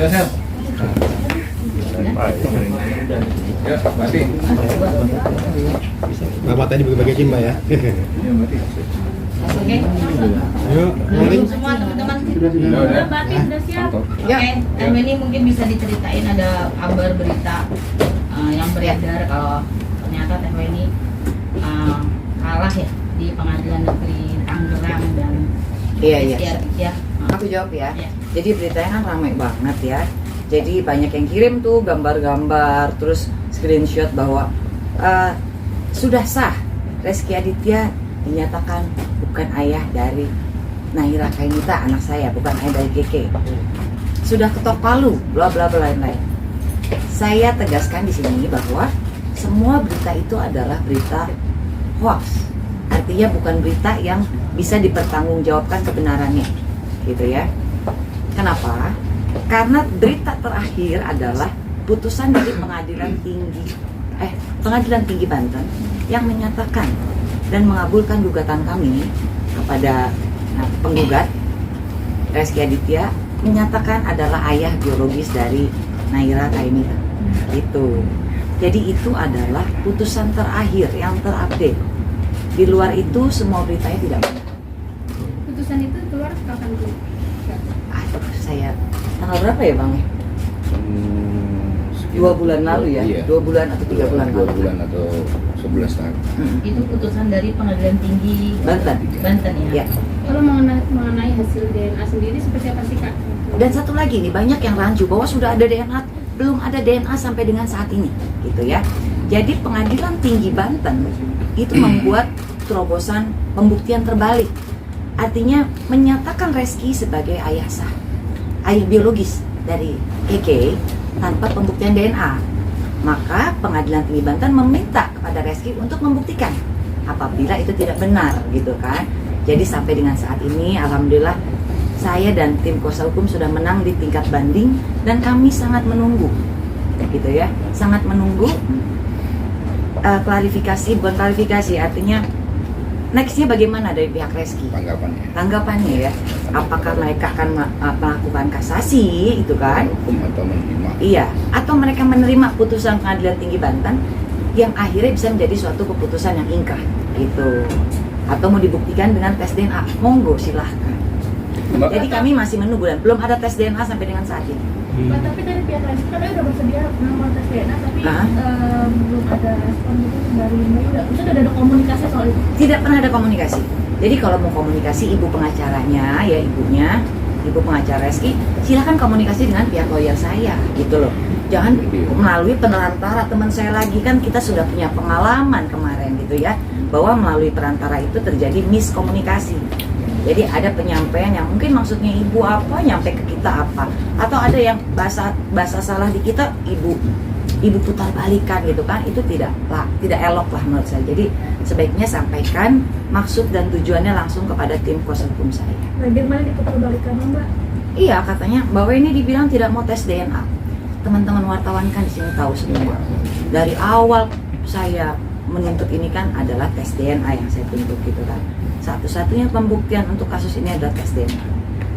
Ya, Sel. Ya, mati. Bapak tadi bagi-bagi Mbak ya. Oke. Ayo, rolling. Semua teman-teman. Udah. Berarti udah siap. Ya. Oke. Dan ini mungkin bisa diceritain ada kabar berita yang beredar kalau ternyata Teh Weni kalah ya di Pengadilan Negeri Tangerang dan Iya. ya. Aku jawab ya. Iya. Jadi beritanya kan ramai banget ya. Jadi banyak yang kirim tuh gambar-gambar, terus screenshot bahwa sudah sah Rezky Aditya dinyatakan bukan ayah dari Naira Kainita, anak saya, bukan ayah dari Keke. Sudah ketok palu, bla bla bla lain-lain. Saya tegaskan di sini bahwa semua berita itu adalah berita hoax. Artinya bukan berita yang bisa dipertanggungjawabkan kebenarannya, gitu ya. Kenapa? Karena berita terakhir adalah putusan dari Pengadilan Tinggi Banten yang menyatakan dan mengabulkan gugatan kami kepada penggugat Rezky Aditya, menyatakan adalah ayah biologis dari Naira Kainita. Itu. Jadi itu adalah putusan terakhir yang terupdate. Di luar itu semua beritanya tidak benar. Putusan itu keluar kapan dulu? Aduh, saya tanggal berapa ya Bang? 2 bulan lalu ya? Iya. 2 bulan atau 3 bulan 2 lalu? bulan atau 11 tahun. Itu putusan dari Pengadilan Tinggi Banten. ya. Ya. Kalau mengenai hasil DNA sendiri seperti apa sih Kak? Dan satu lagi nih, banyak yang rancu bahwa sudah ada DNA, belum ada DNA sampai dengan saat ini, gitu ya. Jadi Pengadilan Tinggi Banten itu membuat terobosan pembuktian terbalik. Artinya menyatakan Rezky sebagai ayah sah, ayah biologis dari Keke tanpa pembuktian DNA. Maka Pengadilan Tinggi Banten meminta kepada Rezky untuk membuktikan apabila itu tidak benar, gitu kan. Jadi sampai dengan saat ini alhamdulillah saya dan tim kuasa hukum sudah menang di tingkat banding dan kami sangat menunggu, gitu ya, sangat menunggu klarifikasi, bukan klarifikasi, artinya nextnya bagaimana dari pihak Rezky, tanggapannya ya, apakah mereka akan melakukan kasasi, itu kan, Hukum atau menerima. iya, atau mereka menerima putusan Pengadilan Tinggi Banten yang akhirnya bisa menjadi suatu keputusan yang ingkrah, gitu, atau mau dibuktikan dengan tes DNA, monggo silahkan. Jadi kami masih menunggu dan belum ada tes DNA sampai dengan saat ini. Mbak, tapi dari pihak Rezky kan udah bersedia melakukan tes DNA, tapi belum ada respon gitu dari Mbak. Maksudnya udah ada komunikasi soal itu? Tidak pernah ada komunikasi. Jadi kalau mau komunikasi ibu pengacaranya, ya ibunya, ibu pengacara Rezky, silakan komunikasi dengan pihak lawyer saya, gitu loh. Jangan melalui penerantara teman saya lagi, kan kita sudah punya pengalaman kemarin gitu ya, bahwa melalui perantara itu terjadi miskomunikasi. Jadi ada penyampaian yang mungkin maksudnya ibu apa, nyampe ke kita apa, atau ada yang bahasa salah di kita, ibu putar balikan gitu kan, itu tidak elok lah menurut saya. Jadi sebaiknya sampaikan maksud dan tujuannya langsung kepada tim kuasa hukum saya. Bagaimana diputar balikan Mbak? Iya, katanya bahwa ini dibilang tidak mau tes DNA. Teman-teman wartawan kan di sini tahu semua. Dari awal saya menuntut ini kan adalah tes DNA yang saya tuntut gitu kan. Satu-satunya pembuktian untuk kasus ini adalah tes DNA.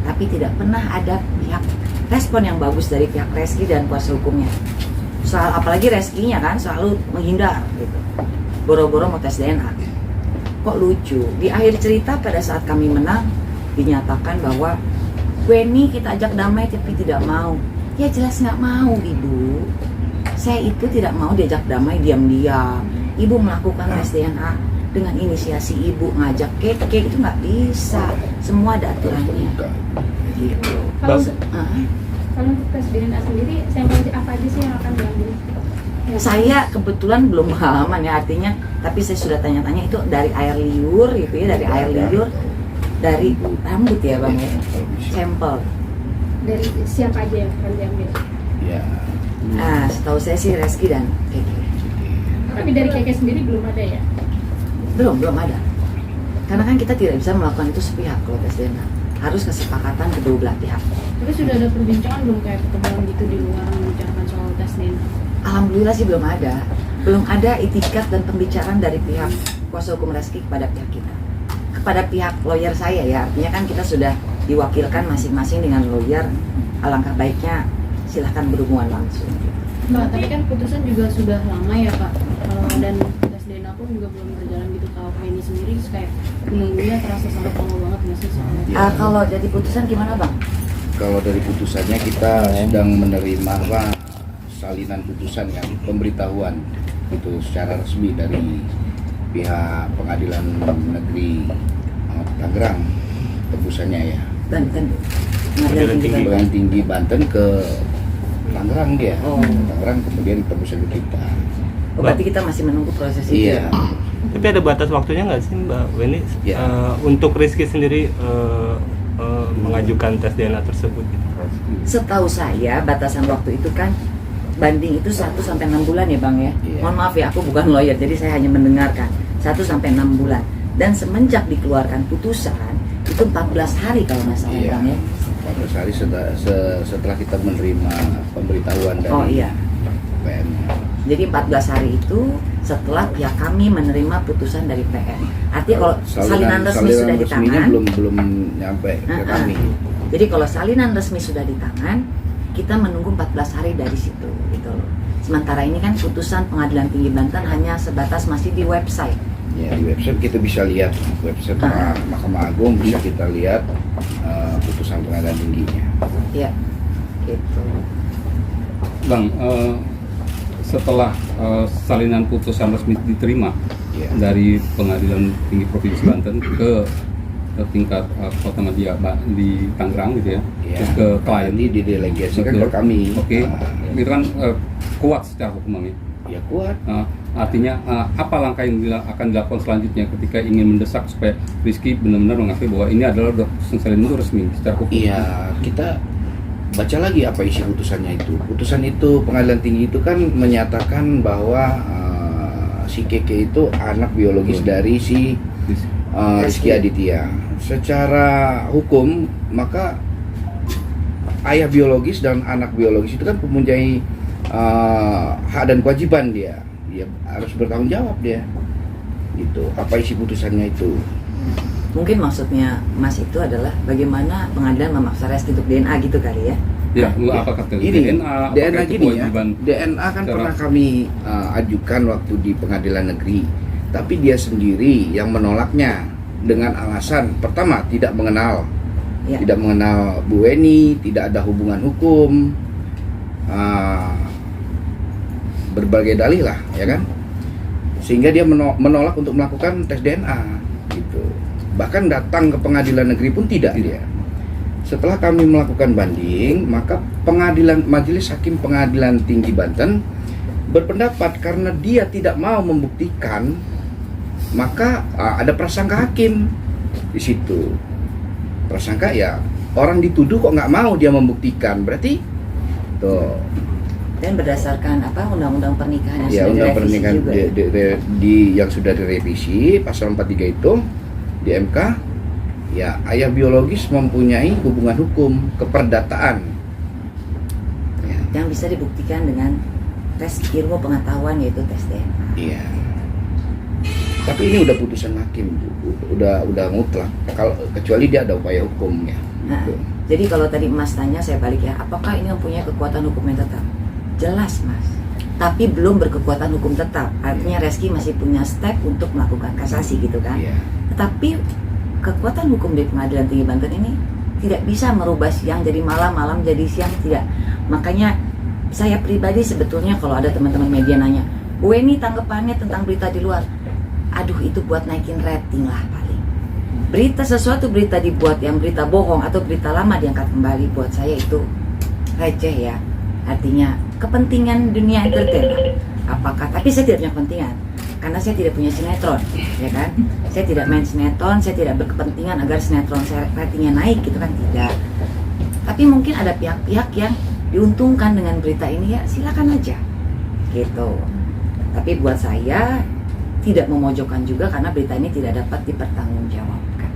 Tapi tidak pernah ada pihak respon yang bagus dari pihak Rezky dan kuasa hukumnya. Soal apalagi Rezky-nya kan selalu menghindar gitu. Boro-boro mau tes DNA. Kok lucu? Di akhir cerita pada saat kami menang dinyatakan bahwa Weni kita ajak damai tapi tidak mau. Ya jelas nggak mau ibu. Saya itu tidak mau diajak damai diam-diam. Ibu melakukan tes DNA dengan inisiasi ibu, ngajak Keke itu nggak bisa. Semua ada aturannya. Gitu. Kalau untuk tes DNA sendiri, sampel apa aja sih yang akan diambil? Saya kebetulan belum pengalaman ya, artinya, tapi saya sudah tanya-tanya itu dari air liur gitu ya, dari air liur, dari rambut ya bang ya, sampel. Dari siapa aja yang akan diambil? Ya. Nah, setahu saya sih Rezky dan Keke. Tapi dari Keke sendiri belum ada ya? Belum ada. Karena kan kita tidak bisa melakukan itu sepihak kalau tes DNA. Harus kesepakatan kedua belah pihak. Tapi sudah ada perbincangan belum kayak pertemuan gitu di luar membicarakan soal tes DNA? Alhamdulillah sih belum ada. Belum ada itikat dan pembicaraan dari pihak kuasa hukum Rezky kepada pihak kita. Kepada pihak lawyer saya ya, artinya kan kita sudah diwakilkan masing-masing dengan lawyer. Alangkah baiknya silahkan berhubungan langsung. Mbak, tapi kan putusan juga sudah lama ya Pak, dan tes DNA pun juga belum berjalan gitu. Kalau ini sendiri kayak menunggunya terasa sangat lama banget nggak sih soalnya? Kalau jadi putusan gimana Bang? Kalau dari putusannya kita sedang menerima salinan putusan yang pemberitahuan itu secara resmi dari pihak Pengadilan Negeri Tangerang, tembusannya ya. Banten. Pengadilan Tinggi. Pengadilan Tinggi Banten ke Tangerang dia. Oh. Tangerang kemudian tembusan ke kita. Berarti kita masih menunggu proses itu. Iya. Ya? Tapi ada batas waktunya nggak sih Mbak Weni Ya. untuk Rizky sendiri mengajukan tes DNA tersebut? Gitu? Setahu saya batasan waktu itu kan banding itu 1 sampai 6 bulan ya Bang ya. Iya. Mohon maaf ya, aku bukan lawyer jadi saya hanya mendengarkan 1 sampai 6 bulan. Dan semenjak dikeluarkan putusan itu 14 hari kalau nggak salah Iya. Bang ya. 14 hari setelah kita menerima pemberitahuan dari Oh iya. PM. Jadi 14 hari itu setelah pihak kami menerima putusan dari PM. Artinya kalau salinan resmi sudah di resminya tangan, belum nyampe ke kami. jadi kalau salinan resmi sudah di tangan, kita menunggu 14 hari dari situ gitu loh. Sementara ini kan putusan Pengadilan Tinggi Banten hanya sebatas masih di website. Ya, di website kita bisa lihat website Mahkamah Agung, bisa kita lihat putusan Pengadilan Tingginya. Ya, gitu. Bang, setelah salinan putusan resmi diterima Ya. dari Pengadilan Tinggi Provinsi Banten ke tingkat Kota Media di Tangerang gitu ya, Ya. terus ke klien. Nanti didelegasikan Betul. ke kami. Oke, Nah, itu kan kuat secara hukum Bang ya. ya kuat. Artinya apa langkah yang akan dilakukan selanjutnya ketika ingin mendesak supaya Rizky benar-benar mengakui bahwa ini adalah putusan salinan itu resmi secara hukum? Iya, kita baca lagi apa isi putusannya itu. Putusan itu Pengadilan Tinggi itu kan menyatakan bahwa si Keke itu anak biologis dari si Rizky Aditya. Secara hukum maka ayah biologis dan anak biologis itu kan mempunyai hak dan kewajiban dia harus bertanggung jawab dia. Gitu. Apa isi putusannya itu? Mungkin maksudnya Mas itu adalah bagaimana pengadilan memaksa Rizky untuk DNA gitu kali ya. Ya, apa kata Ini DNA? DNA apakah itu gini ya. kewajiban? DNA kan secara- pernah kami ajukan waktu di Pengadilan Negeri, tapi dia sendiri yang menolaknya dengan alasan pertama tidak mengenal, Ya. tidak mengenal Bu Weni, tidak ada hubungan hukum, berbagai dalih lah, ya kan? Sehingga dia menolak untuk melakukan tes DNA, gitu. Bahkan datang ke Pengadilan Negeri pun tidak dia. Setelah kami melakukan banding, maka Majelis Hakim Pengadilan Tinggi Banten berpendapat karena dia tidak mau membuktikan, maka ada prasangka hakim di situ. Prasangka ya orang dituduh kok nggak mau dia membuktikan, berarti tuh. Dan berdasarkan Undang-Undang Pernikahan yang Ya, sudah undang direvisi pernikahan juga. yang sudah direvisi pasal 43 itu di MK, ya ayah biologis mempunyai hubungan hukum keperdataan. Ya, Yang bisa dibuktikan dengan tes ilmu pengetahuan yaitu tes DNA. iya. Tapi ini udah putusan hakim, Bu. udah mutlak. Kalau kecuali dia ada upaya hukum ya. Nah, Gitu. jadi kalau tadi Mas tanya, saya balik ya, apakah ini mempunyai kekuatan hukum yang tetap? Jelas Mas, tapi belum berkekuatan hukum tetap. Artinya Rizky masih punya step untuk melakukan kasasi gitu kan. Iya. Tetapi kekuatan hukum di Pengadilan Tinggi Banten ini tidak bisa merubah siang jadi malam, malam jadi siang, tidak. Makanya saya pribadi sebetulnya kalau ada teman-teman media nanya, Bu ini tanggapannya tentang berita di luar, aduh itu buat naikin rating lah paling. Sesuatu berita dibuat yang berita bohong atau berita lama diangkat kembali, buat saya itu receh ya. Artinya kepentingan dunia entertain lah. Apakah, tapi saya tidak punya kepentingan karena saya tidak punya sinetron, ya kan? Saya tidak main sinetron, saya tidak berkepentingan agar sinetron saya ratingnya naik gitu kan, tidak. Tapi mungkin ada pihak-pihak yang diuntungkan dengan berita ini, ya silakan aja gitu. Tapi buat saya tidak memojokkan juga karena berita ini tidak dapat dipertanggungjawabkan.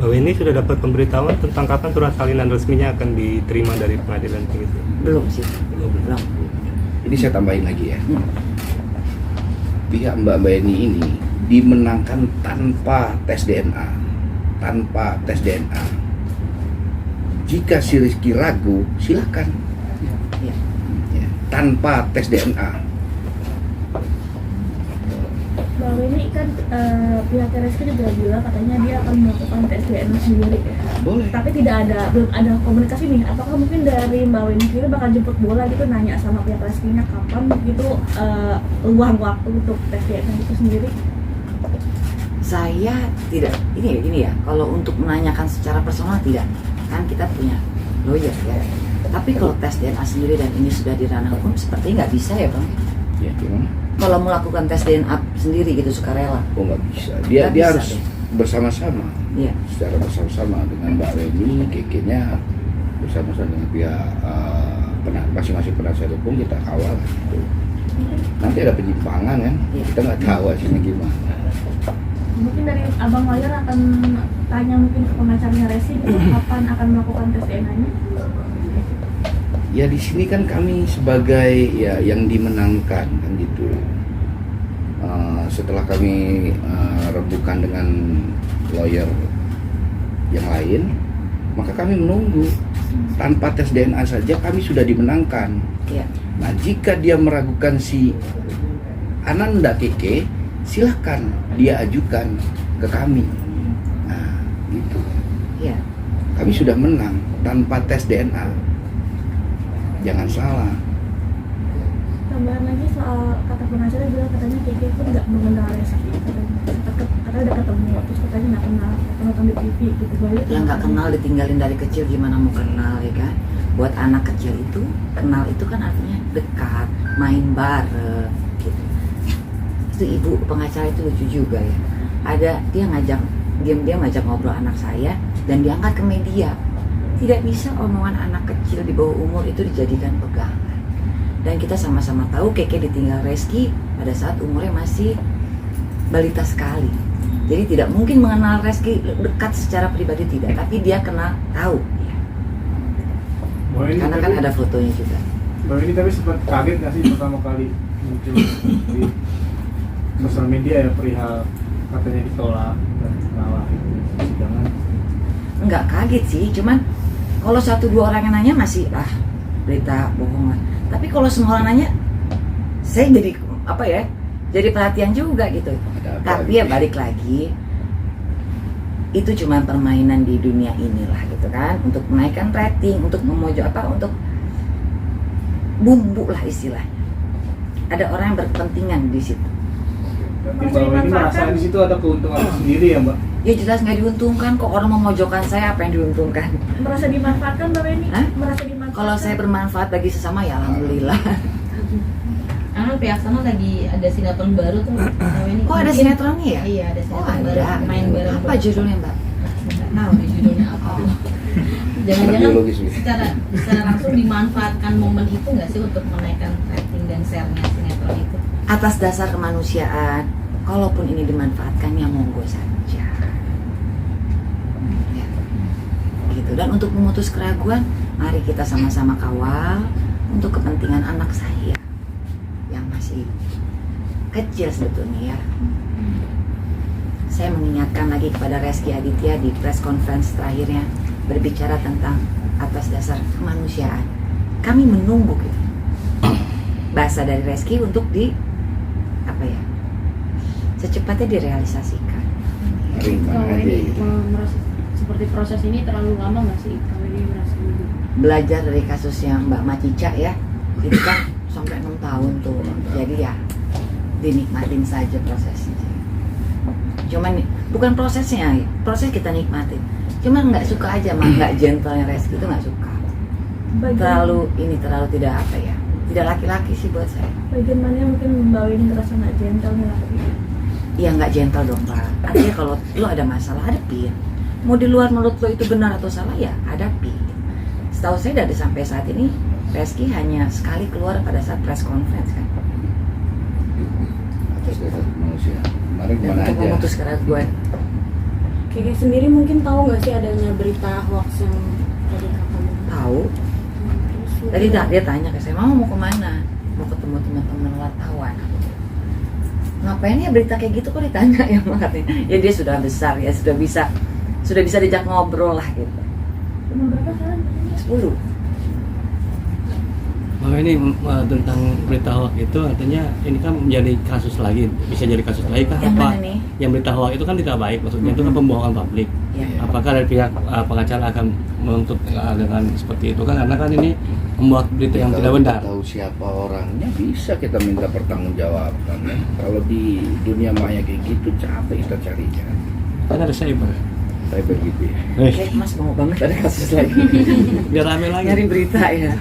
Mbak Weni sudah dapat pemberitahuan tentang kapan surat salinan resminya akan diterima dari Pengadilan Tinggi? Belum sih, belum. Ini saya tambahin lagi ya. Pihak Mbak Weni ini dimenangkan tanpa tes DNA. Tanpa tes DNA. Jika si Rizky ragu, silakan. Iya. Ya, tanpa tes DNA. Bahwa ini kan pihak Reski juga bilang katanya dia akan melakukan tes DNA sendiri. Boleh. Tapi belum ada komunikasi nih. Apakah mungkin dari Mbak Weni sendiri bakal jemput bola gitu, nanya sama pihak Reskinya kapan gitu luang waktu untuk tes DNA itu sendiri? Saya tidak, ini ya, kalau untuk menanyakan secara personal tidak, kan kita punya lawyer ya. Tapi kalau tes DNA sendiri dan ini sudah di ranah hukum, seperti nggak bisa ya Bang. Ya, gimana? Kalau melakukan tes DNA sendiri gitu sukarela. Oh, nggak bisa. Dia Nggak bisa, harus deh. bersama-sama. Iya. Secara bersama-sama dengan Mbak Weni, Keke-nya bersama-sama dengan pihak masing-masing penasihat hukum kita kawal gitu. Nanti ada penyimpangan kan, Iya. kita nggak tahu hasilnya gimana. Mungkin dari Abang lawyer akan tanya mungkin ke pengacaranya Resi gitu, kapan akan melakukan tes DNA-nya? Ya di sini kan kami sebagai ya yang dimenangkan kan gitu. Setelah kami rembukan dengan lawyer yang lain, maka kami menunggu. Tanpa tes DNA saja kami sudah dimenangkan. Iya. Nah jika dia meragukan si Ananda Keke, silahkan dia ajukan ke kami. Nah gitu. Iya. Kami sudah menang tanpa tes DNA. Jangan salah. Tambahan lagi soal kata pengacara bilang katanya Keke pun nggak mengenal Reski, katanya udah ketemu, terus katanya nggak kenal, nonton di TV gitu. Yang nggak kenal ditinggalin dari kecil gimana mau kenal ya kan? Buat anak kecil itu kenal itu kan artinya dekat, main bareng gitu. Itu ibu pengacara itu lucu juga ya. Ada dia ngajak diam-diam ngajak ngobrol anak saya dan diangkat ke media. Tidak bisa omongan anak kecil di bawah umur itu dijadikan pegangan. Dan kita sama-sama tahu Keke ditinggal Reski pada saat umurnya masih balita sekali. Jadi tidak mungkin mengenal Reski dekat secara pribadi tidak, tapi dia kenal tahu. Karena kan ada fotonya juga. Bahwa ini tapi sempat kaget nggak sih pertama kali muncul di sosial media ya perihal katanya ditolak dan kalah itu persidangan. Enggak kaget sih, cuman kalau 1-2 orang yang nanya masih berita bohongan. Tapi kalau semua orang nanya, saya jadi apa ya? Jadi perhatian juga gitu. Ada apa Tapi ya balik lagi, itu cuma permainan di dunia inilah gitu kan, untuk menaikkan rating, untuk memojok untuk bumbu lah istilahnya. Ada orang yang berkepentingan di situ. Berarti bahwa ini merasa di situ ada keuntungan sendiri ya Mbak? Ya jelas nggak diuntungkan kok, orang memojokkan saya, apa yang diuntungkan? Merasa dimanfaatkan Mbak Weni? Hah? Merasa dimanfaatkan? Kalau saya bermanfaat bagi sesama ya alhamdulillah. Karena pihak sana lagi ada sinetron baru tuh. Ini Oh ada mungkin- sinetronnya ya? Iya ada Oh sinetron baru, ada. main bareng. Apa judulnya Mbak? Nggak tahu nih judulnya apa. Jangan-jangan biologis gitu. secara langsung dimanfaatkan momen itu nggak sih untuk menaikkan rating dan share-nya sinetron itu? Atas dasar kemanusiaan, kalaupun ini dimanfaatkan ya monggo saja. Ya. Gitu. Dan untuk memutus keraguan, mari kita sama-sama kawal untuk kepentingan anak saya yang masih kecil sebetulnya ya. Saya mengingatkan lagi kepada Reski Aditya di press conference terakhirnya berbicara tentang atas dasar kemanusiaan. Kami menunggu gitu. Bahasa dari Reski untuk secepatnya direalisasikan. Kalau Aja ini gitu. merasa seperti proses ini terlalu lama nggak sih? Kalau ini merasa gitu. Belajar dari kasusnya Mbak Macica ya, itu kan sampai 6 tahun tuh. Jadi ya dinikmatin saja prosesnya. Cuman bukan prosesnya, proses kita nikmatin. Cuman nggak suka aja mah, nggak gentle-nya Reski itu nggak suka. Terlalu tidak apa ya, tidak laki-laki sih buat saya. Bagian mana yang mungkin Mbak Weni ngerasa nggak gentle nih laki? Ya nggak gentle dong Pak. Artinya kalau lo ada masalah hadapin. Mau di luar menurut lo itu benar atau salah ya hadapi. Setahu saya dari sampai saat ini Reski hanya sekali keluar pada saat press conference kan. Atas dasar manusia. Kemarin Dan kemana untuk aja? memutus keraguan. Keke sendiri mungkin tahu nggak sih adanya berita hoax yang tadi kakak Tahu. Tadi dia tanya ke saya, Mama mau kemana? Mau ketemu teman-teman wartawan. Ngapain ya berita kayak gitu kok ditanya ya Mak, katanya. Ya dia sudah besar ya, sudah bisa diajak ngobrol lah gitu. Umur berapa sekarang? 10. Oh ini tentang berita hoax itu artinya ini kan menjadi kasus lagi, bisa jadi kasus lagi kan Yang apa? mana nih? Yang berita hoax itu kan tidak baik, maksudnya itu kan pembohongan publik. Ya. Apakah dari pihak pengacara akan menuntut dengan seperti itu kan karena kan ini membuat berita yang tidak Kalau benar. kita tahu siapa orangnya bisa kita minta pertanggungjawaban ya. Kalau di dunia maya kayak gitu capek kita carinya. Kan ada cyber. Saya begitu ya. Kayak Mas mau banget ada kasus lagi. Biar rame lagi. Nyari berita ya.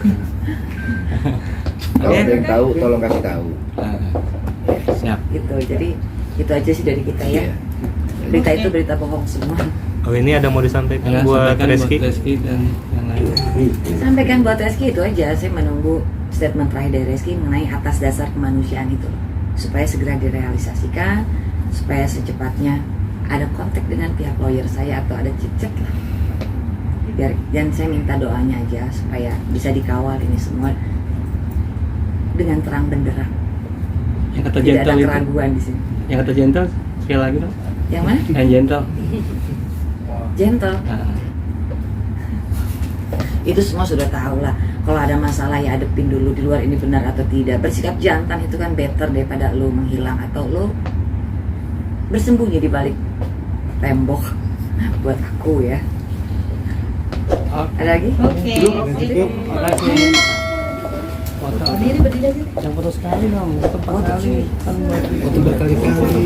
Kalau ada yang tahu tolong kasih tahu. Nah, siap. Gitu. Jadi itu aja sih dari kita ya. Iya. Berita itu berita bohong semua. Oh ini ada mau disampaikan Ya, buat sampaikan Reski? buat Reski dan yang lain. Sampaikan buat Reski itu aja. Saya menunggu statement terakhir dari Reski mengenai atas dasar kemanusiaan itu, supaya segera direalisasikan, supaya secepatnya ada kontak dengan pihak lawyer saya atau ada chit-chat lah. Dan saya minta doanya aja supaya bisa dikawal ini semua dengan terang benderang. Yang kata Tidak ada gentle itu. keraguan di sini. Yang kata gentle sekali lagi dong. Yang mana? Yang gentle. Gentle. Nah, Itu semua sudah tahu lah. Kalau ada masalah ya hadepin dulu di luar ini benar atau tidak. Bersikap jantan itu kan better daripada lo menghilang atau lo bersembunyi di balik tembok. Buat aku ya. Ada lagi? Oke. makasih. Foto. Berdiri aja. Yang foto sekali dong, foto 4 Foto kali. sih. Kan foto berkali-kali.